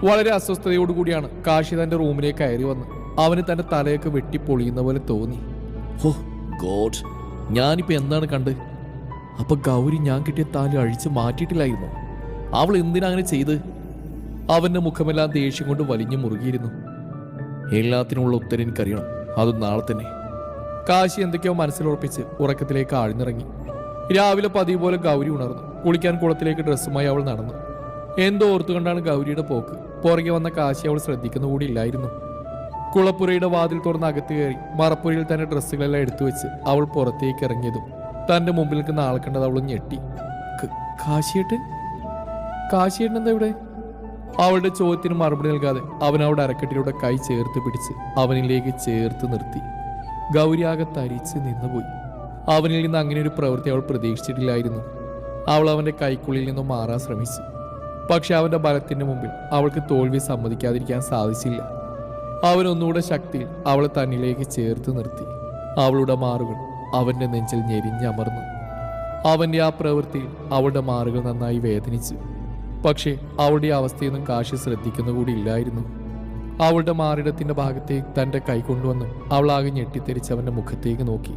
വളരെ അസ്വസ്ഥതയോടുകൂടിയാണ് കാശി തന്റെ റൂമിലേക്ക് കയറി വന്ന് അവന് തന്റെ തലയൊക്കെ വെട്ടി പൊളിയുന്ന പോലെ തോന്നി. ഹോ ഗോഡ്, ഞാനിപ്പോ എന്താണ് കണ്ട്? അപ്പൊ ഗൗരി ഞാൻ കിട്ടിയ താലി അഴിച്ച് മാറ്റിയിട്ടില്ലായിരുന്നു. അവൾ എന്തിനാ അങ്ങനെ ചെയ്ത്? അവന്റെ മുഖമെല്ലാം ദേഷ്യം കൊണ്ട് വലിഞ്ഞു മുറുകിയിരുന്നു. എല്ലാത്തിനുമുള്ള ഉത്തരം എനിക്കറിയണം, അതും നാളെ തന്നെ. കാശി എന്തൊക്കെയോ മനസ്സിലുറപ്പിച്ച് ഉറക്കത്തിലേക്ക് ആഴ്ന്നിറങ്ങി. രാവിലെ പതിവ് പോലെ ഗൗരി ഉണർന്നു. കുളിക്കാൻ കുളത്തിലേക്ക് ഡ്രസ്സുമായി അവൾ നടന്നു. എന്തോ ഓർത്തുകൊണ്ടാണ് ഗൗരിയുടെ പോക്ക്. പുറകെ വന്ന കാശി അവൾ ശ്രദ്ധിക്കുന്ന കൂടി ഇല്ലായിരുന്നു. കുളപ്പുരയുടെ വാതിൽ തുറന്ന് അകത്ത് കയറി മറപ്പുരയിൽ തന്നെ ഡ്രസ്സുകളെല്ലാം എടുത്തു വെച്ച് അവൾ പുറത്തേക്ക് ഇറങ്ങിയതും തന്റെ മുമ്പിൽ നിൽക്കുന്ന ആളെ കണ്ടത് അവൾ ഞെട്ടി. കാശിയേട്ടൻ? കാശിയേട്ടൻ എന്താ ഇവിടെ? അവളുടെ ചോദ്യത്തിന് മറുപടി നൽകാതെ അവൻ അവളുടെ അരക്കെട്ടിലൂടെ കൈ ചേർത്ത് പിടിച്ച് അവനിലേക്ക് ചേർത്ത് നിർത്തി. ഗൗരി ആകെ തരിച്ച് നിന്നുപോയി. അവനിൽ നിന്ന് അങ്ങനെ ഒരു പ്രവൃത്തി അവൾ പ്രതീക്ഷിച്ചിട്ടില്ലായിരുന്നു. അവൾ അവന്റെ കൈക്കുള്ളിൽ നിന്നും മാറാൻ ശ്രമിച്ചു. പക്ഷെ അവന്റെ ബലത്തിന്റെ മുമ്പിൽ അവൾക്ക് തോൽവി സമ്മതിക്കാതിരിക്കാൻ സാധിച്ചില്ല. അവനൊന്നുകൂടെ ശക്തിയിൽ അവളെ തന്നിലേക്ക് ചേർത്ത് നിർത്തി. അവളുടെ മാറുകൾ അവന്റെ നെഞ്ചിൽ ഞെരിഞ്ഞമർന്നു. അവന്റെ ആ പ്രവൃത്തിയിൽ അവളുടെ മാറുകൾ നന്നായി വേദനിച്ചു. പക്ഷേ അവളുടെ അവസ്ഥയൊന്നും കാശി ശ്രദ്ധിക്കുന്ന കൂടി ഇല്ലായിരുന്നു. അവളുടെ മാറിടത്തിന്റെ ഭാഗത്തേക്ക് തന്റെ കൈ കൊണ്ടുവന്നു അവൾ ആകെ ഞെട്ടിത്തെറിച്ച് അവന്റെ മുഖത്തേക്ക് നോക്കി.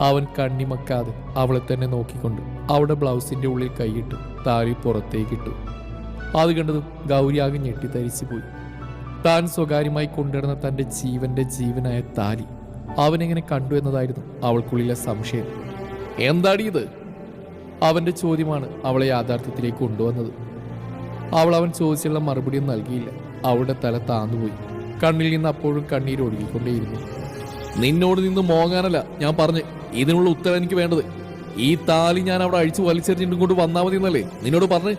അവൻ കണ്ണിമക്കാതെ അവളെ തന്നെ നോക്കിക്കൊണ്ട് അവളുടെ ബ്ലൗസിന്റെ ഉള്ളിൽ കൈയിട്ടു താലി പുറത്തേക്കിട്ടു. അത് കണ്ടതും ഗൗരി ആകെ ഞെട്ടിത്തരിച്ചു പോയി. താൻ സ്വകാര്യമായി കൊണ്ടുവരുന്ന തന്റെ ജീവന്റെ ജീവനായ താലി അവനെങ്ങനെ കണ്ടു എന്നതായിരുന്നു അവൾക്കുള്ളിലെ സംശയം. എന്താടി ഇത്? അവന്റെ ചോദ്യമാണ് അവളെ യാഥാർത്ഥ്യത്തിലേക്ക് കൊണ്ടുവന്നത്. അവൻ ചോദിച്ചുള്ള മറുപടിയും നൽകിയില്ല. അവളുടെ തല താന്നുപോയി. കണ്ണിൽ നിന്ന് അപ്പോഴും കണ്ണീര് ഒഴുകിക്കൊണ്ടേയിരുന്നു. നിന്നോട് നിന്ന് മോങ്ങാനല്ല ഞാൻ പറഞ്ഞു, ഇതിനുള്ള ഉത്തരം എനിക്ക് വേണ്ടത്. ഈ താലി ഞാൻ അവിടെ അഴിച്ചു വലിച്ചെറിഞ്ഞിട്ടും കൊണ്ട് വന്നാൽ മതി എന്നല്ലേ നിന്നോട് പറഞ്ഞു?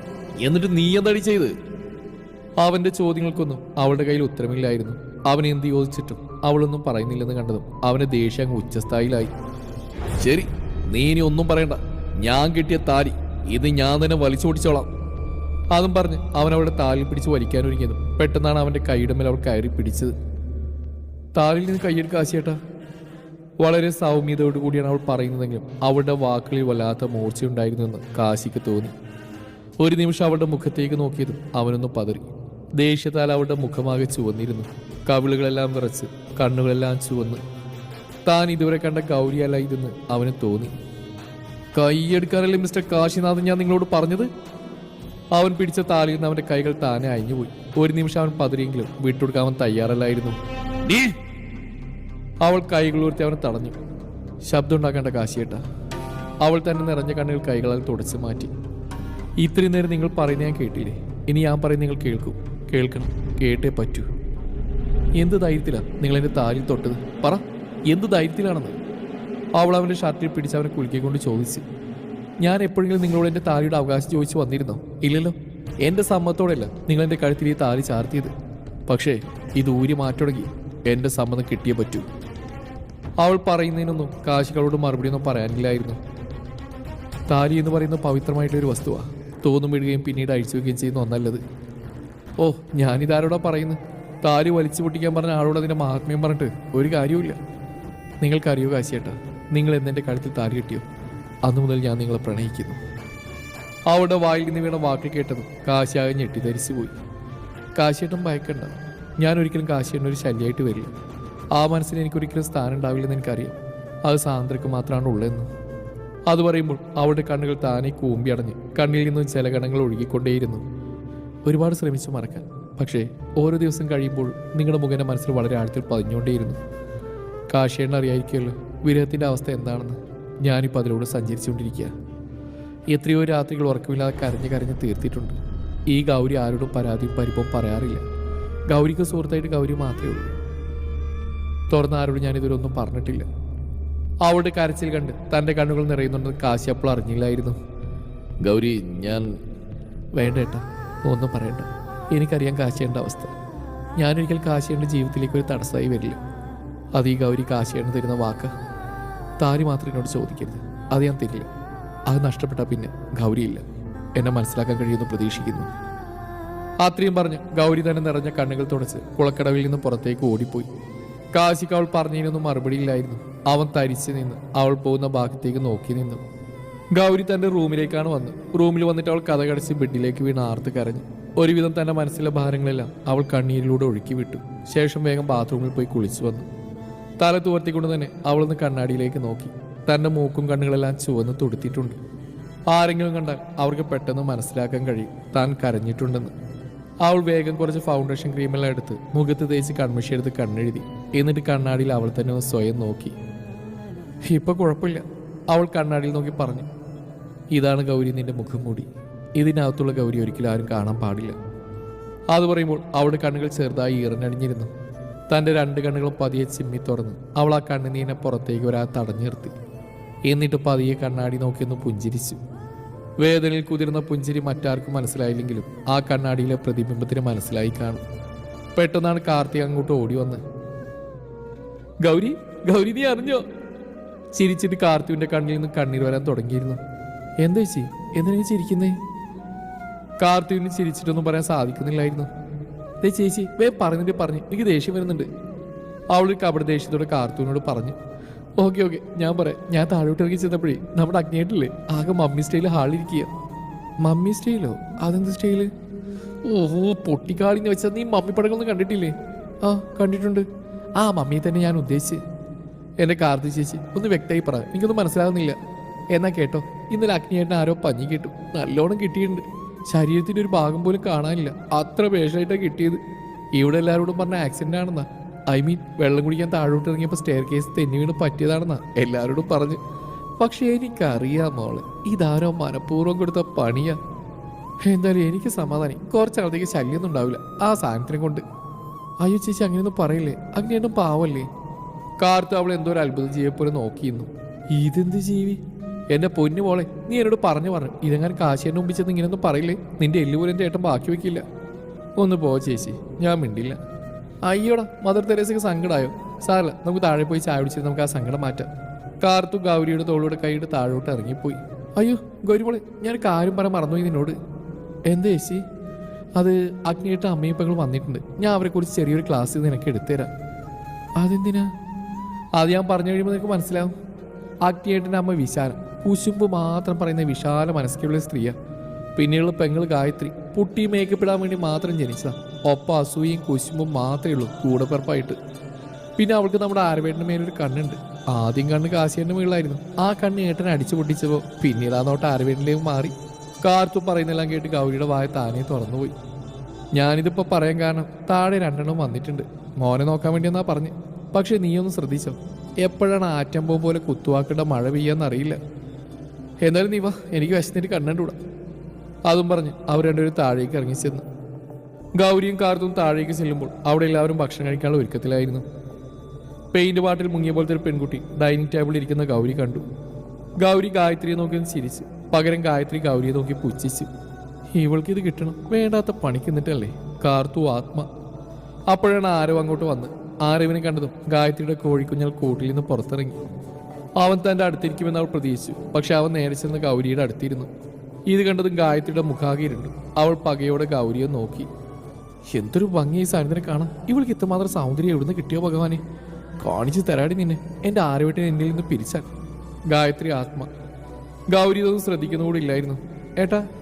എന്നിട്ട് നീ എന്താടി ചെയ്ത്? അവന്റെ ചോദ്യങ്ങൾക്കൊന്നും അവളുടെ കയ്യിൽ ഉത്തരമില്ലായിരുന്നു. അവൻ എന്ത് ചോദിച്ചിട്ടും അവളൊന്നും പറയുന്നില്ലെന്ന് കണ്ടതും അവന്റെ ദേഷ്യം അങ്ങ് ഉച്ചസ്ഥായിലായി. ശരി, നീ ഇനി ഒന്നും പറയണ്ട. ഞാൻ കിട്ടിയ താലി ഇത് ഞാൻ തന്നെ വലിച്ചോടിച്ചോളാം. അതും പറഞ്ഞ് അവൻ അവളുടെ താലിൽ പിടിച്ച് വലിക്കാനൊരുങ്ങിയതും പെട്ടെന്നാണ് അവന്റെ കൈയുടെ മേൽ അവൾ കയറി പിടിച്ചത്. താലിൽ നിന്ന് കൈയെടുക്കുക കാശിയേട്ടാ. വളരെ സൗമ്യതയോടുകൂടിയാണ് അവൾ പറയുന്നതെങ്കിലും അവളുടെ വാക്കുകളിൽ വല്ലാത്ത മൂർച്ചയുണ്ടായിരുന്നുവെന്ന് കാശിക്ക് തോന്നി. ഒരു നിമിഷം അവളുടെ മുഖത്തേക്ക് നോക്കിയതും അവനൊന്ന് പതറി. ദേഷ്യത്താൽ അവളുടെ മുഖമാകെ ചുവന്നിരുന്നു. കവിളുകളെല്ലാം വിറച്ച് കണ്ണുകളെല്ലാം ചുവന്ന്. താൻ ഇതുവരെ കണ്ട ഗൗരിയല്ല ഇതെന്ന് അവന് തോന്നി. കൈയെടുക്കാനല്ലേ മിസ്റ്റർ കാശിനാഥൻ ഞാൻ നിങ്ങളോട് പറഞ്ഞത്? അവൻ പിടിച്ച താലിയിൽ നിന്ന് അവന്റെ കൈകൾ താനെ അയഞ്ഞുപോയി. ഒരു നിമിഷം അവൻ പതറിയെങ്കിലും വിട്ടുകൊടുക്കാൻ അവൻ തയ്യാറല്ലായിരുന്നു. അവൾ കൈകൾ ഉയർത്തി അവനെ തടഞ്ഞു. ശബ്ദം ഉണ്ടാക്കേണ്ട കാശിയേട്ടാ. അവൾ തന്നെ നിറഞ്ഞ കണ്ണുകൾ കൈകളാൽ തുടച്ചു മാറ്റി. ഇത്രയും നേരം നിങ്ങൾ പറയുന്ന ഞാൻ കേട്ടില്ലേ? ഇനി ഞാൻ പറയുന്നത് നിങ്ങൾ കേൾക്കണം, കേട്ടേ പറ്റൂ. എന്ത് ധൈര്യത്തിലാണ് നിങ്ങൾ എൻ്റെ താലിൽ തൊട്ടത്? പറ, എന്ത് ധൈര്യത്തിലാണെന്ന്? അവൾ അവൻ്റെ ഷർട്ടിൽ പിടിച്ച് അവനെ കുലുക്കിക്കൊണ്ട് ചോദിച്ചു. ഞാൻ എപ്പോഴെങ്കിലും നിങ്ങളോട് എൻ്റെ താലിയുടെ അവകാശം ചോദിച്ചു വന്നിരുന്നോ? ഇല്ലല്ലോ. എൻ്റെ സമ്മതത്തോടെയല്ല നിങ്ങൾ എൻ്റെ കഴുത്തിൽ ഈ താലി ചാർത്തിയത്. പക്ഷേ ഇത് ഊരി മാറ്റുടങ്ങി എൻ്റെ സമ്മതം കിട്ടിയേ പറ്റൂ. അവൾ പറയുന്നതിനൊന്നും കാശികളോട് മറുപടിയൊന്നും പറയാനില്ലായിരുന്നു. താലി എന്ന് പറയുന്ന പവിത്രമായിട്ടൊരു വസ്തുവാണ്. തോന്നും വിടുകയും പിന്നീട് അഴിച്ചു വയ്ക്കുകയും ചെയ്യുന്ന ഒന്നല്ലത്. ഓ, ഞാനിതാരോടാ പറയുന്നത്? താലി വലിച്ചു പൊട്ടിക്കാൻ പറഞ്ഞ ആളോട് അതിൻ്റെ മഹാത്മ്യം പറഞ്ഞിട്ട് ഒരു കാര്യവുമില്ല. നിങ്ങൾക്കറിയോ കാശിയേട്ടാ, നിങ്ങൾ എന്നെൻ്റെ കഴുത്തിൽ താലി കിട്ടിയോ അന്നു മുതൽ ഞാൻ നിങ്ങളെ പ്രണയിക്കുന്നു. അവളുടെ വായിൽ നിന്ന് വീണ വാക്കിൽ കേട്ടതും കാശിയാകെ ഞെട്ടിധരിച്ചു പോയി. കാശിയേട്ടൻ ഭയക്കണ്ട. ഞാൻ ഒരിക്കലും കാശിയേട്ടൻ ഒരു ശല്യമായിട്ട് വരില്ല. ആ മനസ്സിൽ എനിക്കൊരിക്കലും സ്ഥാനം ഉണ്ടാവില്ലെന്ന് എനിക്കറിയാം. അത് സാന്ദ്രക്ക് മാത്രമാണ് ഉള്ളതെന്ന്. അത് പറയുമ്പോൾ അവളുടെ കണ്ണുകൾ താനെ കൂമ്പി അടഞ്ഞ് കണ്ണിൽ നിന്നും ജലഗണങ്ങൾ ഒഴുകിക്കൊണ്ടേയിരുന്നു. ഒരുപാട് ശ്രമിച്ചു മറക്കാൻ. പക്ഷേ ഓരോ ദിവസം കഴിയുമ്പോൾ നിങ്ങളുടെ മുഖേന മനസ്സിൽ വളരെ ആഴത്തിൽ പതിഞ്ഞുകൊണ്ടേയിരുന്നു. കാശിയേട്ടൻ അറിയായിരിക്കുമല്ലോ വിരഹത്തിൻ്റെ അവസ്ഥ എന്താണെന്ന്. ഞാനിപ്പോൾ അതിലൂടെ സഞ്ചരിച്ചുകൊണ്ടിരിക്കുക. എത്രയോ രാത്രികൾ ഉറക്കമില്ലാതെ കരഞ്ഞ് തീർത്തിട്ടുണ്ട്. ഈ ഗൗരി ആരോടും പരാതിയും പരിഭവം പറയാറില്ല. ഗൗരിക്ക് സുഹൃത്തായിട്ട് ഗൗരി മാത്രമേ ഉള്ളൂ. തുറന്ന് ആരോടും ഞാനിതൊരൊന്നും പറഞ്ഞിട്ടില്ല. അവളുടെ കരച്ചിൽ കണ്ട് തൻ്റെ കണ്ണുകൾ നിറയുന്നുണ്ടെന്ന് കാശി അപ്പോൾ അറിഞ്ഞില്ലായിരുന്നു. ഗൗരി, ഞാൻ വേണ്ട ഏട്ടാ, ഒന്നും പറയണ്ട. എനിക്കറിയാം കാശിയേണ്ട അവസ്ഥ. ഞാനൊരിക്കൽ കാശിയേണ്ട ജീവിതത്തിലേക്ക് ഒരു തടസ്സമായി വരില്ല. അത് ഈ ഗൗരി കാശിയേണ്ട തരുന്ന വാക്ക്. താലി മാത്രം എന്നോട് ചോദിക്കരുത്, അത് ഞാൻ തരില്ല. അത് നഷ്ടപ്പെട്ടാൽ പിന്നെ ഗൗരിയില്ല. എന്നെ മനസ്സിലാക്കാൻ കഴിയുമെന്ന് പ്രതീക്ഷിക്കുന്നു. അത്രയും പറഞ്ഞ് ഗൗരി തന്നെ നിറഞ്ഞ കണ്ണുകൾ തുടച്ച് കുളക്കടവിൽ നിന്ന് പുറത്തേക്ക് ഓടിപ്പോയി. കാശിക്ക് അവൾ പറഞ്ഞതിനൊന്നും മറുപടിയില്ലായിരുന്നു. അവൻ തരിച്ചു നിന്ന് അവൾ പോകുന്ന ഭാഗത്തേക്ക് നോക്കി നിന്നു. ഗൗരി തന്റെ റൂമിലേക്കാണ് വന്ന്. റൂമിൽ വന്നിട്ട് അവൾ കഥകടച്ച് ബെഡിലേക്ക് വീണ് ആർത്ത് കരഞ്ഞു. ഒരുവിധം തന്റെ മനസ്സിലെ ഭാരങ്ങളെല്ലാം അവൾ കണ്ണീരിലൂടെ ഒഴുക്കി വിട്ടു. ശേഷം വേഗം ബാത്റൂമിൽ പോയി കുളിച്ചു വന്നു. തല തുവർത്തിക്കൊണ്ട് തന്നെ അവളൊന്ന് കണ്ണാടിയിലേക്ക് നോക്കി. തന്റെ മൂക്കും കണ്ണുകളെല്ലാം ചുവന്ന് തുടുത്തിട്ടുണ്ട്. ആരെങ്കിലും കണ്ടാൽ അവർക്ക് പെട്ടെന്ന് മനസ്സിലാക്കാൻ കഴിയും താൻ കരഞ്ഞിട്ടുണ്ടെന്ന്. അവൾ വേഗം കുറച്ച് ഫൗണ്ടേഷൻ ക്രീമെല്ലാം എടുത്ത് മുഖത്ത് തേച്ച് കൺമഷി എടുത്ത് കണ്ണെഴുതി. എന്നിട്ട് കണ്ണാടിയിൽ അവൾ തന്നെ ഒന്ന് സ്വയം നോക്കി. ഇപ്പൊ കുഴപ്പമില്ല, അവൾ കണ്ണാടിയിൽ നോക്കി പറഞ്ഞു. ഇതാണ് ഗൗരി, നിന്റെ മുഖം മൂടി. ഇതിനകത്തുള്ള ഗൗരി ഒരിക്കലും ആരും കാണാൻ പാടില്ല. അത് പറയുമ്പോൾ അവളുടെ കണ്ണുകൾ ചെറുതായി ഈറനണിഞ്ഞിരുന്നു. തൻ്റെ 2 കണ്ണുകളും പതിയെ ചിമ്മി തുറന്ന് അവൾ ആ കണ്ണുനീനെ പുറത്തേക്ക് ഒരാൾ തടഞ്ഞു നിർത്തി. എന്നിട്ട് പതിയെ കണ്ണാടി നോക്കിയൊന്ന് പുഞ്ചിരിച്ചു. വേദനയിൽ കുതിർന്ന പുഞ്ചിരി മറ്റാർക്കും മനസ്സിലായില്ലെങ്കിലും ആ കണ്ണാടിയിലെ പ്രതിബിംബത്തിന് മനസ്സിലായി കാണും. പെട്ടെന്നാണ് കാർത്തിക് അങ്ങോട്ട് ഓടി വന്ന്. ഗൗരി, ഗൗരി നീ അറിഞ്ഞോ? ചിരിച്ചിട്ട് കാർത്തികിന്റെ കണ്ണിൽ നിന്ന് കണ്ണീർ വരാൻ തുടങ്ങിയിരുന്നു. എന്താ ചേച്ചി, എന്തിനാ ചിരിക്കുന്നേ? കാർത്തികിന് ചിരിച്ചിട്ടൊന്നും പറയാൻ സാധിക്കുന്നില്ലായിരുന്നു. ചേച്ചി പറഞ്ഞിട്ട് പറഞ്ഞു, എനിക്ക് ദേഷ്യം വരുന്നുണ്ട്. അവളൊരു കപട ദേഷ്യത്തോടെ കാർത്തികിനോട് പറഞ്ഞു. ഓക്കെ ഞാൻ പറയാം. ഞാൻ താഴോട്ട് ഇറങ്ങി ചെന്നപ്പോഴേ നമ്മുടെ അഗ്നിയായിട്ടില്ലേ ആകെ മമ്മി സ്റ്റൈല് ഹാളിരിക്കുക. മമ്മി സ്റ്റൈലോ? അതെന്ത് സ്റ്റൈല്? ഓഹോ, പൊട്ടിക്കാളിന്ന് വെച്ചാൽ നീ മമ്മി പടങ്ങളൊന്നും കണ്ടിട്ടില്ലേ? ആ കണ്ടിട്ടുണ്ട്. ആ മമ്മിയെ തന്നെ ഞാൻ ഉദ്ദേശിച്ച്. എന്റെ കാർത്തി ചേച്ചി ഒന്ന് വ്യക്തമായി പറ, എനിക്കൊന്നും മനസ്സിലാകുന്നില്ല. എന്നാ കേട്ടോ, ഇന്നലെ അഗ്നിയായിട്ട് ആരോ പഞ്ഞി കിട്ടും, നല്ലോണം കിട്ടിയിട്ടുണ്ട്. ശരീരത്തിന്റെ ഒരു ഭാഗം പോലും കാണാനില്ല, അത്ര പേഷായിട്ടാണ് കിട്ടിയത്. ഇവിടെ എല്ലാവരോടും പറഞ്ഞ ആക്സിഡന്റ് ആണെന്നാ. ഐ മീൻ വെള്ളം കുടിക്കാൻ താഴോട്ട് ഇറങ്ങിയപ്പോൾ സ്റ്റെയർ കേസ് തെന്നി വീണ് പറ്റിയതാണെന്നാ എല്ലാവരോടും പറഞ്ഞു. പക്ഷെ എനിക്കറിയാം മോളെ, ഇതാരോ മനഃപൂർവ്വം കൊടുത്ത പണിയാ. എന്തായാലും എനിക്ക് സമാധാനം, കുറച്ചാളത്തേക്ക് ശല്യമൊന്നും ഉണ്ടാവില്ല ആ സാധനത്തിനെ കൊണ്ട്. അയ്യോ ചേച്ചി അങ്ങനെയൊന്നും പറയില്ലേ, അങ്ങനെയൊന്നും പാവല്ലേ? കാർത്ത് അവൾ എന്തോ ഒരു അത്ഭുതം ചെയ്യപ്പോലെ നോക്കിയിരുന്നു. ഇതെന്ത് ജീവി? എന്റെ പൊന്നു മോളെ, നീ എന്നോട് പറഞ്ഞു ഇതെങ്ങനെ കാശിയുടെ മുമ്പിൽ ചെന്ന് ഇങ്ങനെയൊന്നും പറയില്ലേ, നിന്റെ എല്ലുപോലും എൻ്റെ ഏട്ടൻ ബാക്കി വെക്കില്ല. ഒന്ന് പോ ചേച്ചി, ഞാൻ മിണ്ടില്ല. അയ്യോടാ, മദർ തെരേസയ്ക്ക് സങ്കടമായോ? സാറല്ല, നമുക്ക് താഴെ പോയി ചായ കുടിച്ചിട്ട് നമുക്ക് ആ സങ്കടം മാറ്റാം. കാർത്തു ഗൗരിയുടെ തോളോട് കൈയിട്ട് താഴോട്ട് ഇറങ്ങിപ്പോയി. അയ്യോ ഗൗരി മോളെ, ഞാൻ കാര്യം പറയാൻ മറന്നുപോയി നിന്നോട്. എന്താ ചേച്ചി? അത് അഗ്നിയായിട്ട് അമ്മയും പെങ്ങളും വന്നിട്ടുണ്ട്. ഞാൻ അവരെ കുറിച്ച് ചെറിയൊരു ക്ലാസ് നിനക്ക് എടുത്തുതരാം. അതെന്തിനാ? അത് ഞാൻ പറഞ്ഞു കഴിയുമ്പോൾ നിനക്ക് മനസ്സിലാവും. അഗ്നിയേട്ടൻ്റെ അമ്മ വിശാലം, കുശുമ്പ് മാത്രം പറയുന്ന വിശാല മനസ്സുള്ള സ്ത്രീയാ. പിന്നെയുള്ള പെങ്ങൾ ഗായത്രി പുട്ടി മേക്കപ്പ് ഇടാൻ വേണ്ടി മാത്രം ജനിച്ചതാ. ഒപ്പം അസൂയയും കുശുമ്പും മാത്രമേ ഉള്ളൂ കൂടെപ്പിറപ്പായിട്ട്. പിന്നെ അവൾക്ക് നമ്മുടെ ആരവേട്ടൻ്റെ മേലൊരു കണ്ണുണ്ട്. ആദ്യം കണ്ണ് കാശിയേട്ടൻ്റെ മേളിലായിരുന്നു. ആ കണ്ണ് ഏട്ടനെ അടിച്ചു പൊട്ടിച്ചപ്പോൾ പിന്നീട് ആ നോട്ട് ആരവേട്ടനിലേക്ക് മാറി. കാർത്തു പറയുന്നെല്ലാം കേട്ട് ഗൗരിയുടെ വായ താനേ തുറന്നുപോയി. ഞാനിതിപ്പോൾ പറയാൻ കാരണം താഴെ 2 എണ്ണം വന്നിട്ടുണ്ട്. മോനെ നോക്കാൻ വേണ്ടിയെന്നാ പറഞ്ഞു. പക്ഷെ നീയൊന്ന് ശ്രദ്ധിച്ചോ, എപ്പോഴാണ് ആറ്റമ്പോ പോലെ കുത്തുവാക്കിട്ട മഴ പെയ്യാന്നറിയില്ല. എന്നാലും നീ വാ, എനിക്ക് വിശന്നിട്ട് കണ്ണൂടാ. അതും പറഞ്ഞ് അവർ 2 പേരും താഴേക്ക് ഇറങ്ങിച്ചെന്നു. ഗൗരിയും കാർത്തും താഴേക്ക് ചെല്ലുമ്പോൾ അവിടെ എല്ലാവരും ഭക്ഷണം കഴിക്കാനുള്ള ഒരുക്കത്തിലായിരുന്നു. പെയിന്റ് പാട്ടിൽ മുങ്ങിയ പോലത്തെ ഒരു പെൺകുട്ടി ഡൈനിങ് ടേബിളിൽ ഇരിക്കുന്ന ഗൗരി കണ്ടു. ഗൗരി ഗായത്രിയെ നോക്കി ചിരിച്ചു. പകരം ഗായത്രി ഗൗരിയെ നോക്കി പുച്ഛിച്ചു. ഇവൾക്ക് ഇത് കിട്ടണം, വേണ്ടാത്ത പണിക്ക് നിന്നിട്ടല്ലേ കാർത്തു ആത്മ. അപ്പോഴാണ് ആരോ അങ്ങോട്ട് വന്ന്. ആരവിനെ കണ്ടതും ഗായത്രിയുടെ കോഴിക്കുഞ്ഞാൽ കൂട്ടിൽ നിന്ന് പുറത്തിറങ്ങി. അവൻ തൻ്റെ അടുത്തിരിക്കുമെന്ന് അവൾ പ്രതീക്ഷിച്ചു. പക്ഷെ അവൻ നേരെ ചെന്ന് ഗൗരിയുടെ അടുത്തിരുന്നു. ഇത് കണ്ടതും ഗായത്രിയുടെ മുഖാകിരുണ്ടു. അവൾ പകയോടെ ഗൗരിയെ നോക്കി. എന്തൊരു ഭംഗി ഈ സാധനത്തിനെ കാണാം. ഇവൾക്ക് ഇത്രമാത്രം സൗന്ദര്യം എവിടുന്ന് കിട്ടിയോ ഭഗവാനെ? കാണിച്ചു തരാടി നിന്നെ, എൻ്റെ ആരവട്ടിനെ എന്നിൽ നിന്ന് പിരിച്ചാൽ. ഗായത്രി ആത്മ. ഗൗരി ഇതൊന്നും ശ്രദ്ധിക്കുന്നതുകൂടി ഇല്ലായിരുന്നു.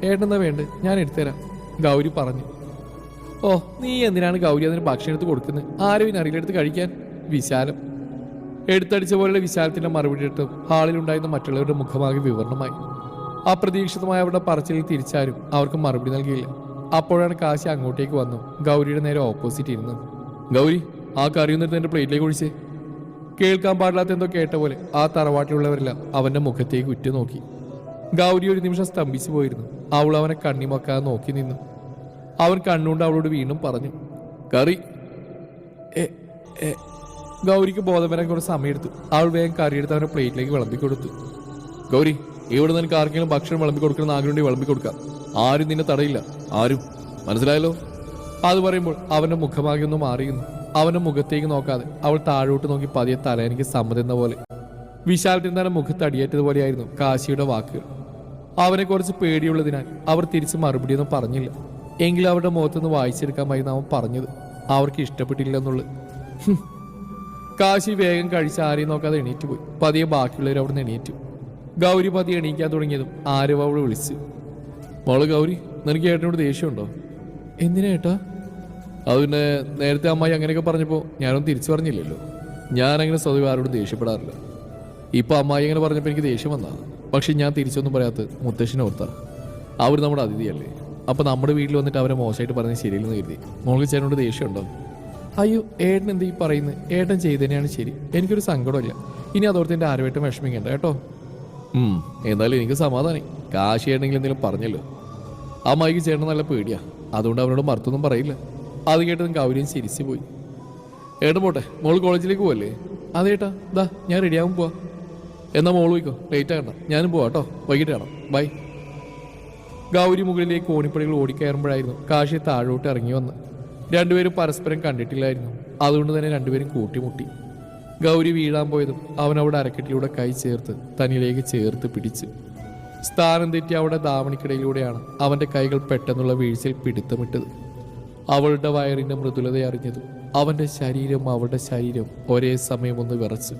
ഏട്ടെന്താ വേണ്ട, ഞാൻ എടുത്തുതരാം, ഗൗരി പറഞ്ഞു. ഓ, നീ എന്തിനാണ് ഗൗരി അതിന് ഭക്ഷണം എടുത്ത് കൊടുക്കുന്നത്? ആരും അറിയിലെടുത്ത് കഴിക്കാൻ. വിശാലം. എടുത്തടിച്ച പോലുള്ള വിശാലത്തിന്റെ മറുപടി ഇട്ട് ഹാളിലുണ്ടായിരുന്ന മറ്റുള്ളവരുടെ മുഖമാകെ വിവരണമായി. അപ്രതീക്ഷിതമായ അവരുടെ പറച്ചിലിൽ തിരിച്ചാരും അവർക്ക് മറുപടി നൽകിയില്ല. അപ്പോഴാണ് കാശി അങ്ങോട്ടേക്ക് വന്നു. ഗൗരിയുടെ നേരെ ഓപ്പോസിറ്റ് ഇരുന്നു. ഗൗരി, ആ കറിയൊന്നിട്ട് എന്റെ പ്ലേറ്റിലേക്ക് ഒഴിച്ചേ. കേൾക്കാൻ പാടില്ലാത്ത എന്തോ കേട്ട പോലെ ആ തറവാട്ടിലുള്ളവരെല്ലാം അവന്റെ മുഖത്തേക്ക് ഉറ്റുനോക്കി. ഗൗരി ഒരു നിമിഷം സ്തംഭിച്ചു പോയിരുന്നു. അവൾ അവനെ കണ്ണിമൊക്കാതെ നോക്കി നിന്നു. അവൻ കണ്ണുകൊണ്ട് അവളോട് വീണ്ടും പറഞ്ഞു, കറി. ഗൗരിക്ക് ബോധം വരാൻ കുറച്ച് സമയമെടുത്തു. അവൾ വേഗം കറിയെടുത്ത് അവന്റെ പ്ലേറ്റിലേക്ക് വിളമ്പി കൊടുത്തു. ഗൗരി, ഇവിടെ നിനക്ക് ആർക്കെങ്കിലും ഭക്ഷണം വിളമ്പി കൊടുക്കണമെന്ന് ആഗ്രഹമുണ്ടെങ്കിൽ വിളമ്പി കൊടുക്കാം. ആരും നിന്നെ തടയില്ല, ആരും. മനസ്സിലായല്ലോ? അത് പറയുമ്പോൾ അവന്റെ മുഖമാകെ ഒന്ന് മാറിയുന്നു. അവന്റെ മുഖത്തേക്ക് നോക്കാതെ അവൾ താഴോട്ട് നോക്കി പതിയെ തലയനയ്ക്ക് സമ്മതെന്ന പോലെ. വിശാലത്തിന് തന്നെ മുഖത്ത് അടിയേറ്റതുപോലെയായിരുന്നു കാശിയുടെ വാക്കുകൾ. അവനെ കുറച്ച് പേടിയുള്ളതിനാൽ അവർ തിരിച്ച് മറുപടിയൊന്നും പറഞ്ഞില്ല. എങ്കിലും അവരുടെ മുഖത്തുനിന്ന് വായിച്ചെടുക്കാമായിരുന്നു അവൻ പറഞ്ഞത്. അവർക്ക് ഇഷ്ടപ്പെട്ടില്ലെന്നുള്ളത്. കാശി വേഗം കഴിച്ച് ആരെയും നോക്കാതെ എണീറ്റ് പോയി. പതിയെ ബാക്കിയുള്ളവർ അവിടെ നിന്ന് എണീറ്റു. ഗൗരി പതിയെ എണീക്കാൻ തുടങ്ങിയതും ആരോ അവൾ വിളിച്ചു. മോള് ഗൗരി, നിനക്ക് ഏട്ടനോട് ദേഷ്യമുണ്ടോ? എന്തിനാ ഏട്ടാ? അത് പിന്നെ നേരത്തെ അമ്മായി അങ്ങനെയൊക്കെ പറഞ്ഞപ്പോൾ ഞാനൊന്നും തിരിച്ചു പറഞ്ഞില്ലല്ലോ. ഞാനങ്ങനെ സ്വതവേ ആരോടും ദേഷ്യപ്പെടാറില്ല. ഇപ്പം അമ്മായി അങ്ങനെ പറഞ്ഞപ്പോൾ എനിക്ക് ദേഷ്യം വന്നതാണ്. പക്ഷെ ഞാൻ തിരിച്ചൊന്നും പറയാത്ത മുത്തശ്ശിനെ ഓർത്താ. അവർ നമ്മുടെ അതിഥിയല്ലേ. അപ്പം നമ്മുടെ വീട്ടിൽ വന്നിട്ട് അവരെ മോശമായിട്ട് പറഞ്ഞ് ശരിയില്ലെന്ന് കരുതി മോൾക്ക് ചേട്ടനോട് ദേഷ്യം ഉണ്ടാവും. അയ്യോ, ഏട്ടൻ എന്ത് ഈ പറയുന്നത്? ഏട്ടൻ ചെയ്തതന്നെയാണ് ശരി. എനിക്കൊരു സങ്കടമില്ല. ഇനി അതോർത്ത് എൻ്റെ ആരുമായിട്ടും വിഷമിക്കണ്ട കേട്ടോ. എന്തായാലും എനിക്ക് സമാധാനം. കാശ് ഏട്ടെങ്കിലും എന്തെങ്കിലും പറഞ്ഞല്ലോ. അമ്മായിക്ക് ചേട്ടൻ നല്ല പേടിയാ. അതുകൊണ്ട് അവനോട് മറുത്തൊന്നും പറയില്ല. അത് കേട്ട് നിങ്ങൾക്ക് അവരെയും ചിരിച്ചു പോയി. ഏട്ടൻ പോട്ടെ, മോള് കോളേജിലേക്ക് പോവല്ലേ? അതേട്ടാ, ദാ ഞാൻ റെഡിയാകും പോവാ. എന്നാൽ മോള് പോയിക്കോ, ലേറ്റ് ആകണ്ട. ഞാനും പോവാം കേട്ടോ. വൈകിട്ട് കാണാം. ബൈ. ഗൗരി മുകളിലേക്ക് ഓണിപ്പടികൾ ഓടിക്കയറുമ്പോഴായിരുന്നു കാശി താഴോട്ട് ഇറങ്ങി വന്ന്. രണ്ടുപേരും പരസ്പരം കണ്ടിട്ടില്ലായിരുന്നു. അതുകൊണ്ട് തന്നെ രണ്ടുപേരും കൂട്ടിമുട്ടി. ഗൗരി വീഴാൻ പോയതും അവൻ അവിടെ അരക്കെട്ടിലൂടെ കൈ ചേർത്ത് തന്നിലേക്ക് ചേർത്ത് പിടിച്ചു. സ്ഥാനം തെറ്റി അവിടെ ധാവണിക്കിടയിലൂടെയാണ് അവൻ്റെ കൈകൾ പെട്ടെന്നുള്ള വീഴ്ചയിൽ പിടുത്തമിട്ടത്. അവളുടെ വയറിൻ്റെ മൃദുലത അറിഞ്ഞതും അവൻ്റെ ശരീരം അവളുടെ ശരീരം ഒരേ സമയം ഒന്ന് വിറച്ചു.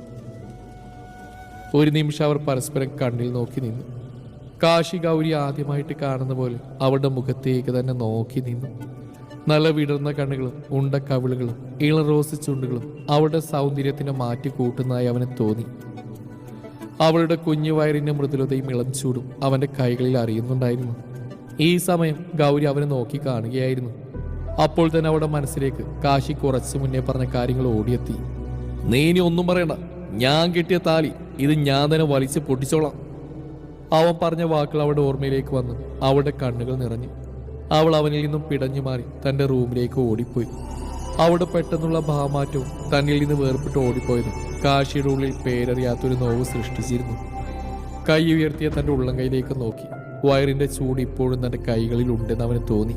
ഒരു നിമിഷം അവർ പരസ്പരം കണ്ണിൽ നോക്കി നിന്നു. കാശി ഗൗരി ആദ്യമായിട്ട് കാണുന്ന പോലെ അവളുടെ മുഖത്തേക്ക് തന്നെ നോക്കി നിന്നു. നല്ല വിടർന്ന കണ്ണുകളും ഉണ്ട കവിളുകളും ഇള റോസ് ചുണ്ടുകളും അവളുടെ സൗന്ദര്യത്തിനെ മാറ്റി കൂട്ടുന്നതായി അവന് തോന്നി. അവളുടെ കുഞ്ഞു വയറിന്റെ മൃദുലതയും ഇളം ചൂടും അവന്റെ കൈകളിൽ അറിയുന്നുണ്ടായിരുന്നു. ഈ സമയം ഗൗരി അവനെ നോക്കി കാണുകയായിരുന്നു. അപ്പോൾ തന്നെ അവളുടെ മനസ്സിലേക്ക് കാശി കുറച്ചു മുന്നേ പറഞ്ഞ കാര്യങ്ങൾ ഓടിയെത്തി. നീ ഇനി ഒന്നും പറയണ്ട. ഞാൻ കെട്ടിയ താലി ഇത് ഞാൻ തന്നെ വലിച്ച് പൊട്ടിച്ചോളാം. അവൻ പറഞ്ഞ വാക്കുകൾ അവളുടെ ഓർമ്മയിലേക്ക് വന്നു. അവളുടെ കണ്ണുകൾ നിറഞ്ഞു. അവൾ അവനിൽ നിന്നും പിടഞ്ഞു മാറി തൻ്റെ റൂമിലേക്ക് ഓടിപ്പോയി. അവിടെ പെട്ടെന്നുള്ള ഭാവമാറ്റവും തന്നിൽ നിന്ന് വേർപെട്ട് ഓടിപ്പോയതും കാശിയുടെ ഉള്ളിൽ പേരറിയാത്തൊരു നോവ് സൃഷ്ടിച്ചിരുന്നു. കൈ ഉയർത്തിയ തൻ്റെ ഉള്ളം കൈയിലേക്ക് നോക്കി. വയറിന്റെ ചൂട് ഇപ്പോഴും തൻ്റെ കൈകളിൽ ഉണ്ടെന്ന് അവന് തോന്നി.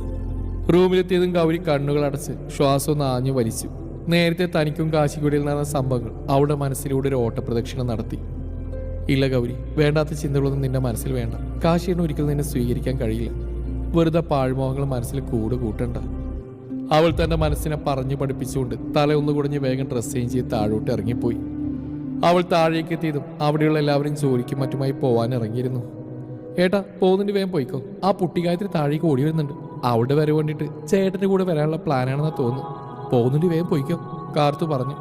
റൂമിലെത്തിയതും ഗൗരി കണ്ണുകൾ അടച്ച് ശ്വാസം ആഞ്ഞു വലിച്ചു. നേരത്തെ തനിക്കും കാശിക്കുടിയിൽ നടന്ന സംഭവങ്ങൾ അവളുടെ മനസ്സിലൂടെ ഒരു ഓട്ടപ്രദക്ഷിണം നടത്തി. ഇല്ല ഗൗരി, വേണ്ടാത്ത ചിന്തകളൊന്നും നിന്റെ മനസ്സിൽ വേണ്ട. കാശിയെ ഒരിക്കലും നിന്നെ സ്വീകരിക്കാൻ കഴിയില്ല. വെറുതെ പാഴ്മോഹങ്ങൾ മനസ്സിൽ കൂട്ടണ്ട. അവൾ തന്റെ മനസ്സിനെ പറഞ്ഞു പഠിപ്പിച്ചുകൊണ്ട് തല ഒന്ന് കുടഞ്ഞ് വേഗം ഡ്രസ് ചേഞ്ച് ചെയ്ത് താഴോട്ട് ഇറങ്ങിപ്പോയി. അവൾ താഴേക്ക് എത്തിയതും അവിടെയുള്ള എല്ലാവരും ജോലിക്കും മറ്റുമായി പോവാൻ ഇറങ്ങിയിരുന്നു. ഏട്ടാ, പോകുന്നുണ്ട്, വേഗം പോയിക്കോ. ആ പുട്ടികായത്തിൽ താഴേക്ക് ഓടി വരുന്നുണ്ട്. അവിടെ വരെ വേണ്ടിയിട്ട് ചേട്ടൻ്റെ കൂടെ വരാനുള്ള പ്ലാനാണെന്ന് തോന്നുന്നു. പോകുന്നുണ്ട്, വേഗം പോയിക്കോ, കാർത്തു പറഞ്ഞു.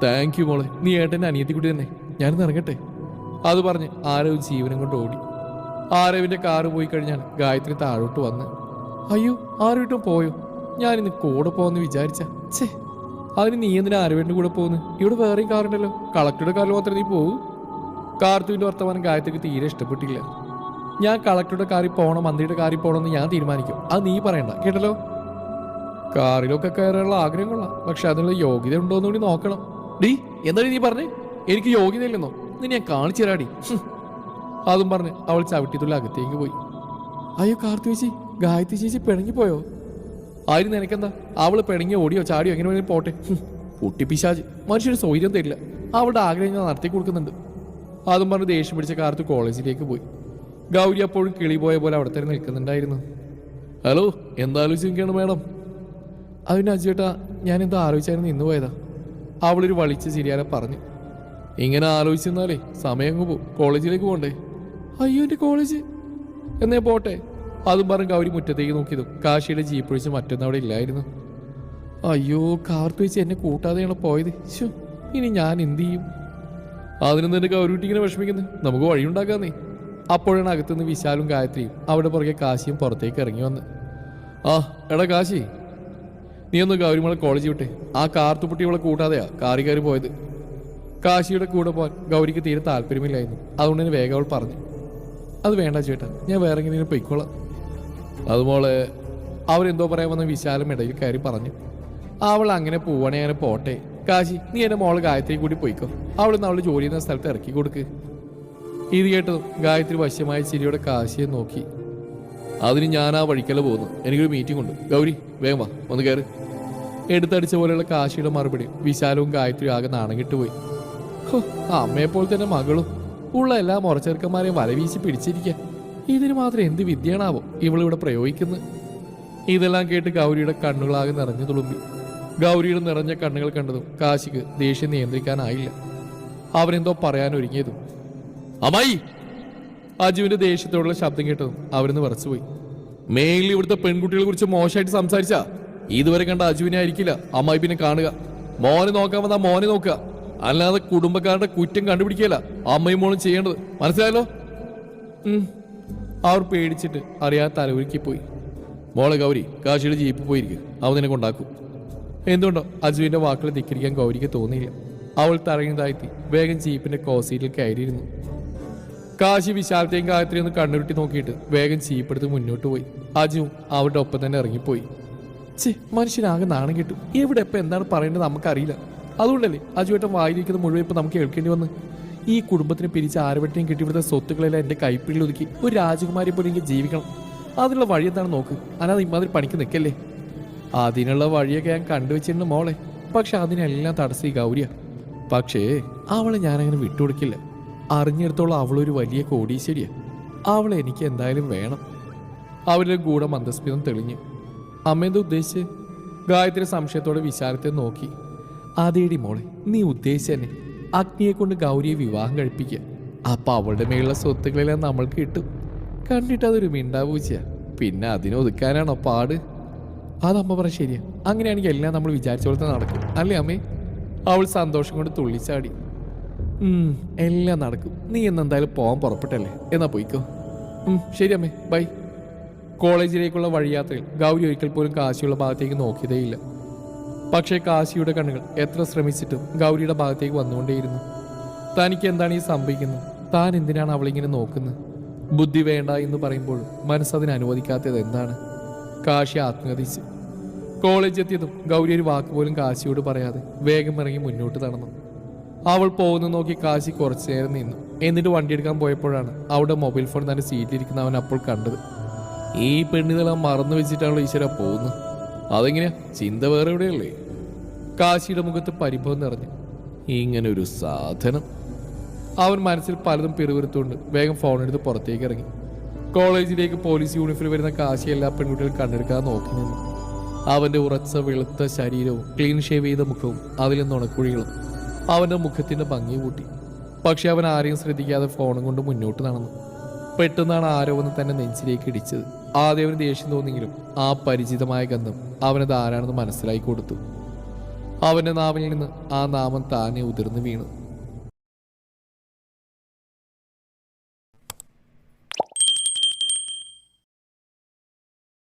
താങ്ക് യു മോളെ, നീ ഏട്ടൻ്റെ അനിയത്തിക്കുട്ടി തന്നെ. ഞാനിന്ന് ഇറങ്ങട്ടെ. അത് പറഞ്ഞ് ആരവ് ജീവനം കൊണ്ട് ഓടി. ആരവിന്റെ കാറ് പോയി കഴിഞ്ഞാൽ ഗായത്രി താഴോട്ട് വന്ന്, അയ്യോ ആരോട്ടും പോയോ? ഞാനിന്ന് കൂടെ പോകുമെന്ന് വിചാരിച്ച. ഛേ, അതിന് നീ എന്തിനാ ആരവിന്റെ കൂടെ പോകുന്നു? ഇവിടെ വേറെയും കാറുണ്ടല്ലോ. കളക്ടറുടെ കാറിൽ മാത്രമേ നീ പോകൂ. കാർത്തുവിന്റെ വർത്തമാനം ഗായത്രിക്ക് തീരെ ഇഷ്ടപ്പെട്ടില്ല. ഞാൻ കളക്ടറുടെ കാറിൽ പോകണം, മന്ത്രിയുടെ കാറിൽ പോകണമെന്ന് ഞാൻ തീരുമാനിക്കും. അത് നീ പറയണ്ട, കേട്ടല്ലോ. കാറിലൊക്കെ കയറാനുള്ള ആഗ്രഹം കൊള്ളാം, പക്ഷെ അതിനുള്ള യോഗ്യത ഉണ്ടോന്ന് കൂടി നോക്കണം. ഡീ, എന്താണ് നീ പറഞ്ഞേ? എനിക്ക് യോഗ്യതയില്ലെന്നോ? നിന്നെ ഞാൻ കാണിച്ചു തരാടി. അതും പറഞ്ഞ് അവൾ ചവിട്ടിത്തുള്ള അകത്തേക്ക് പോയി. അയ്യോ കാർത്തു ചേച്ചി, ഗായത്രി ചേച്ചി പിണങ്ങിപ്പോയോ? ആരും നിനക്കെന്താ? അവള് പിണങ്ങി ഓടിയോ ചാടിയോ എങ്ങനെ വേണമെങ്കിലും പോട്ടെ. പൊട്ടിപ്പിശാജ്, മനുഷ്യന് സൗകര്യം തരില്ല. അവളുടെ ആഗ്രഹങ്ങൾ നടത്തി കൊടുക്കുന്നുണ്ട്. അതും പറഞ്ഞ് ദേഷ്യം പിടിച്ച കാർത്തു കോളേജിലേക്ക് പോയി. ഗൗരി അപ്പോഴും കിളി പോയ പോലെ അവിടെ തന്നെ നിൽക്കുന്നുണ്ടായിരുന്നു. ഹലോ, എന്താ ആലോചിക്കുകയാണ് മാഡം? അതിന് അജുവേട്ടാ, ഞാൻ എന്താ ആലോചിച്ചായിരുന്നു ഇന്ന് പോയതാ. അവളൊരു വളിച്ച ചിരിയാലെ പറഞ്ഞു. ഇങ്ങനെ ആലോചിച്ചെന്നാലേ സമയം അങ്ങ് പോകും. കോളേജിലേക്ക് പോകണ്ടേ? അയ്യോ എൻ്റെ കോളേജ്, എന്നേ പോട്ടെ. അതും പറഞ്ഞ് ഗൗരി മുറ്റത്തേക്ക് നോക്കിയതും കാശിയുടെ ജീപ്പ് ഒഴിച്ച് മറ്റൊന്നും അവിടെ ഇല്ലായിരുന്നു. അയ്യോ, കാർത്തു വെച്ച് എന്നെ കൂട്ടാതെയാണ് പോയത്. ശോ, ഇനി ഞാൻ എന്ത് ചെയ്യും? അതിനൊന്നും എൻ്റെ ഗൗരി ഇങ്ങനെ വിഷമിക്കുന്നത്. നമുക്ക് വഴിയുണ്ടാക്കാന്നേ. അപ്പോഴാണ് അകത്തുനിന്ന് വിശാലും ഗായത്രിയും അവിടെ പുറകെ കാശിയും പുറത്തേക്ക് ഇറങ്ങി വന്ന്. ആ എടാ കാശി, നീ ഒന്ന് ഗൗരിമളെ കോളേജ് വിട്ടെ. ആ കാർത്തുപുട്ടി അവളെ കൂട്ടാതെയാ കാറി കയറി പോയത്. കാശിയുടെ കൂടെ പോകാൻ ഗൗരിക്ക് തീരെ താല്പര്യമില്ലായിരുന്നു. അതുകൊണ്ട് തന്നെ വേഗം അവൾ പറഞ്ഞു. അത് വേണ്ട ചേട്ടാ, ഞാൻ വേറെ എങ്ങനെയും പൊയ്ക്കോളാം. അതുമോളെ, അവരെന്തോ പറയാൻ വന്ന വിശാലം ഇടയിൽ കയറി പറഞ്ഞു. അവൾ അങ്ങനെ പോവാണെ അങ്ങനെ പോട്ടെ. കാശി, നീ എൻ്റെ മോള് ഗായത്രി കൂടി പോയിക്കോ. അവളിന്ന് അവൾ ജോലി ചെയ്യുന്ന സ്ഥലത്ത് ഇറക്കി കൊടുക്ക്. ഇത് കേട്ടതും ഗായത്രി വശ്യമായ ചിരിയോടെ കാശിയെ നോക്കി. അതിന് ഞാൻ ആ വഴിക്കല്ല പോകുന്നു. എനിക്കൊരു മീറ്റിംഗ് ഉണ്ട്. ഗൗരി വേഗം വാ, ഒന്ന് കയറി. എടുത്തടിച്ച പോലെയുള്ള കാശിയുടെ മറുപടി വിശാലവും ഗായത്രിയും ആകെ നാണം കിട്ടുപോയി. അമ്മയെപ്പോൾ തന്നെ മകളും ഉള്ള എല്ലാ മുറച്ചെറുക്കന്മാരെയും വലവീശി പിടിച്ചിരിക്കുക. ഇതിന് മാത്രം എന്ത് വിദ്യയാണാവോ ഇവളിവിടെ പ്രയോഗിക്കുന്നത്? ഇതെല്ലാം കേട്ട് ഗൗരിയുടെ കണ്ണുകളാകെ നിറഞ്ഞു തുളുമ്പി. ഗൗരിയുടെ നിറഞ്ഞ കണ്ണുകൾ കണ്ടതും കാശിക്ക് ദേഷ്യം നിയന്ത്രിക്കാനായില്ല. അവരെന്തോ പറയാനൊരുങ്ങിയതും. അമ്മായി! അജുവിന്റെ ദേഷ്യത്തോടുള്ള ശബ്ദം കേട്ടതും അവരിന്ന് വിറച്ചുപോയി. മേലിൽ ഇവിടുത്തെ പെൺകുട്ടികളെ കുറിച്ച് മോശമായിട്ട് സംസാരിച്ചാ ഇതുവരെ കണ്ട അജുവിനെ ആയിരിക്കില്ല അമ്മായി പിന്നെ കാണുക. മോനെ നോക്കാൻ വന്നാ മോനെ നോക്കുക, അല്ലാതെ കുടുംബക്കാരുടെ കുറ്റം കണ്ടുപിടിക്കല അമ്മയും മോളും ചെയ്യേണ്ടത്. മനസ്സിലായല്ലോ? അവർ പേടിച്ചിട്ട് അറിയാതെ തലവുരുക്കി പോയി. മോളെ ഗൗരി, കാശിയുടെ ജീപ്പ് പോയിരിക്കും, അവൻ നിന്നെ കൊണ്ടാക്കും. എന്തുകൊണ്ടോ അജുവിന്റെ വാക്കുകൾ ധിക്കരിക്കാൻ ഗൗരിക്ക് തോന്നിയില്ല. അവൾ തറങ്ങിയതായി വേഗം ജീപ്പിന്റെ കോസീറ്റിൽ കയറിയിരുന്നു. കാശി വിശാലത്തെയും ഗായത്രിയും ഒന്ന് കണ്ണുരുട്ടി നോക്കിയിട്ട് വേഗം ജീപ്പെടുത്ത് മുന്നോട്ട് പോയി. അജുവും അവരുടെ ഒപ്പം തന്നെ ഇറങ്ങിപ്പോയി. മനുഷ്യനാകെ നാണം കിട്ടും. എവിടെ ഇപ്പം എന്താണ് പറയേണ്ടത് നമുക്കറിയില്ല. അതുകൊണ്ടല്ലേ അജുവേട്ടൻ വായിരിക്കുന്നത് മുഴുവൻ ഇപ്പം നമുക്ക് കേൾക്കേണ്ടി വന്ന്. ഈ കുടുംബത്തിന് പിരിച്ച് ആരവട്ടെയും കിട്ടി ഇവിടുത്തെ സ്വത്തുക്കളെല്ലാം എൻ്റെ കൈപ്പിടിയിൽ ഒതുക്കി ഒരു രാജകുമാരിയെ പോലെ എനിക്ക് ജീവിക്കണം. അതിനുള്ള വഴി എന്താണ് നോക്ക്, അല്ലാതെ ഇമാതിരി പണിക്ക് നിൽക്കല്ലേ. അതിനുള്ള വഴിയൊക്കെ ഞാൻ കണ്ടുവച്ചിട്ടുണ്ട് മോളെ, പക്ഷെ അതിനെല്ലാം തടസ്സം ഈ ഗൗരിയ. പക്ഷേ അവളെ ഞാനങ്ങനെ വിട്ടുകൊടുക്കില്ല. അറിഞ്ഞെടുത്തോളം അവളൊരു വലിയ കോടീശ്വരിയാ. അവളെ എനിക്ക് എന്തായാലും വേണം. അവരുടെ ഗൂഢ മന്ദസ്മിതം തെളിഞ്ഞു. അമ്മ എന്താ ഉദ്ദേശിച്ച്? ഗായത്രി സംശയത്തോടെ വിശാലത്തെ നോക്കി. അതേടി മോളെ, നീ ഉദ്ദേശിച്ച തന്നെ അഗ്നിയെ കൊണ്ട് ഗൗരിയെ വിവാഹം കഴിപ്പിക്കുക. അപ്പൊ അവളുടെ മേലുള്ള സ്വത്തുക്കളെല്ലാം നമ്മൾക്ക് കിട്ടും. കണ്ടിട്ട് അതൊരു മിണ്ടാപൂച്ചയാ, പിന്നെ അതിനൊതുക്കാനാണോ പാട്? അതമ്മ പറ ശരിയാ. അങ്ങനെയാണെങ്കിൽ എല്ലാം നമ്മൾ വിചാരിച്ച പോലത്തെ നടക്കും, അല്ലേ അമ്മേ? അവൾ സന്തോഷം കൊണ്ട് തുള്ളിച്ചാടി. എല്ലാം നടക്കും. നീ എന്നെന്തായാലും പോകാൻ പുറപ്പെട്ടല്ലേ, എന്നാ പോയിക്കോ. ശരി അമ്മേ, ബൈ. കോളേജിലേക്കുള്ള വഴിയാത്രയിൽ ഗൗരി ഒരിക്കൽ പോലും കാശിയുള്ള ഭാഗത്തേക്ക് നോക്കിയതേയില്ല. പക്ഷേ കാശിയുടെ കണ്ണുകൾ എത്ര ശ്രമിച്ചിട്ടും ഗൗരിയുടെ ഭാഗത്തേക്ക് വന്നുകൊണ്ടേയിരുന്നു. തനിക്ക് എന്താണ് ഈ സംഭവിക്കുന്നത്? താൻ എന്തിനാണ് അവളിങ്ങനെ നോക്കുന്നത്? ബുദ്ധി വേണ്ട എന്ന് പറയുമ്പോൾ മനസ്സതിന് അനുവദിക്കാത്തത് എന്താണ്? കാശി ആത്മഹതിച്ച് കോളേജ് എത്തിയതും ഗൗരി ഒരു വാക്ക് പോലും കാശിയോട് പറയാതെ വേഗം ഇറങ്ങി മുന്നോട്ട് നടന്നു. അവൾ പോകുന്ന നോക്കി കാശി കുറച്ചു നേരം നിന്നു. എന്നിട്ട് വണ്ടി എടുക്കാൻ പോയപ്പോഴാണ് അവിടെ മൊബൈൽ ഫോൺ തന്റെ സീറ്റിലിരിക്കുന്ന അവൻ അപ്പോൾ കണ്ടത്. ഈ പെണ്ണിതെല്ലാം മറന്നു വെച്ചിട്ടാണല്ലോ ഈശ്വര പോകുന്നത്. അതെങ്ങനെയാ? ചിന്ത വേറെ എവിടെയല്ലേ? കാശിയുടെ മുഖത്ത് പരിഭവം നിറഞ്ഞു. ഇങ്ങനെ ഒരു സാധനം. അവൻ മനസ്സിൽ പലതും പിറുവിറുത്തുകൊണ്ട് വേഗം ഫോണെടുത്ത് പുറത്തേക്ക് ഇറങ്ങി. കോളേജിലേക്ക് പോലീസ് യൂണിഫോമിൽ വരുന്ന കാശി എല്ലാ പെൺകുട്ടികളും കണ്ടെടുക്കാതെ നോക്കി നിന്നു. അവന്റെ ഉറച്ച വെളുത്ത ശരീരവും ക്ലീൻ ഷേവ് ചെയ്ത മുഖവും അതിലെ നുണക്കുഴികളും അവന്റെ മുഖത്തിന്റെ ഭംഗി കൂട്ടി. പക്ഷെ അവൻ ആരെയും ശ്രദ്ധിക്കാതെ ഫോണും കൊണ്ട് മുന്നോട്ട് നടന്നു. പെട്ടെന്നാണ് ആരോ ഒന്ന് തന്നെ നെഞ്ചിലേക്ക് ഇടിച്ചത്. ആദ്യം അവന് ദേഷ്യം തോന്നിയെങ്കിലും ആ പരിചിതമായ ഗന്ധം അവനത് ആരാണെന്ന് മനസ്സിലാക്കി കൊടുത്തു. അവന്റെ നാവിൽ നിന്ന് ആ നാമം താനെ ഉതിർന്നു വീണു.